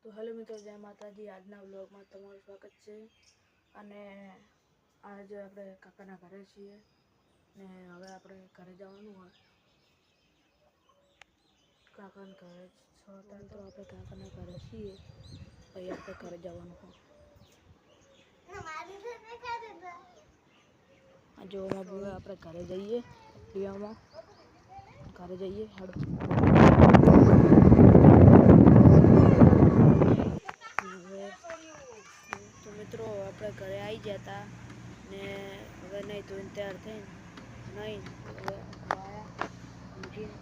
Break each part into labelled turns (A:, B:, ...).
A: તો હેલો મિત્રો, જય માતાજી। આજના વ્લોગમાં તમારું સ્વાગત છે। અને આજે આપણે કાકાના ઘરે છીએ ને હવે આપણે ઘરે જવાનું હોય। કાકાના ઘરે છો તો આપણે કાકાના ઘરે છીએ, પછી આપણે ઘરે જવાનું હોય। જો હવે આપણે ઘરે જઈએ, રિયામાં ઘરે જઈએ હેડો। તો મિત્રો આપણે ઘરે આવી ગયા હતા ને હવે નહીં તો તૈયાર થઈને નહીં હવે આયા મૂકીને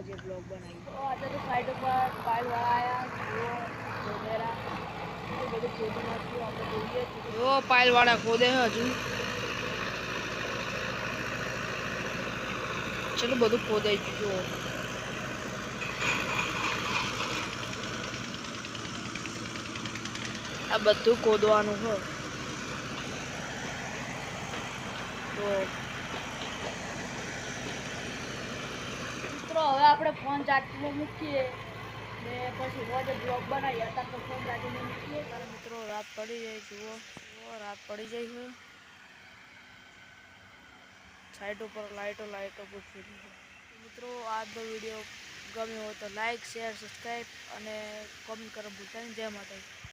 A: જે બ્લોગ બનાવી તો આજે તો સાઈડ ઉપર પાઇલવાળા આવ્યા બધું ખોદી નાખ્યું। આપણે જોઈએ જો પાઇલવાળા ખોદે છે હજુ ચલો બધું ખોદાઈ ગયું। આ બધું ખોદવાનું છે તો મિત્રો હવે આપણે ફોન ચાર્જમાં મૂકીએ ને પછી રોજ બ્લોગ બનાવીએ। અત્યારે તો ફોન ચાર્જમાં મૂકીએ કારણ મિત્રો રાત પડી જાય। જુઓ રાત પડી જાય છે, સાઈડ ઉપર લાઈટો પૂછી મિત્રો આજનો વિડીયો ગમ્યો હોય તો લાઈક, શેર, સબસ્ક્રાઈબ અને કોમેન્ટ કરવા ભૂલતા નહીં। જય માતાજી।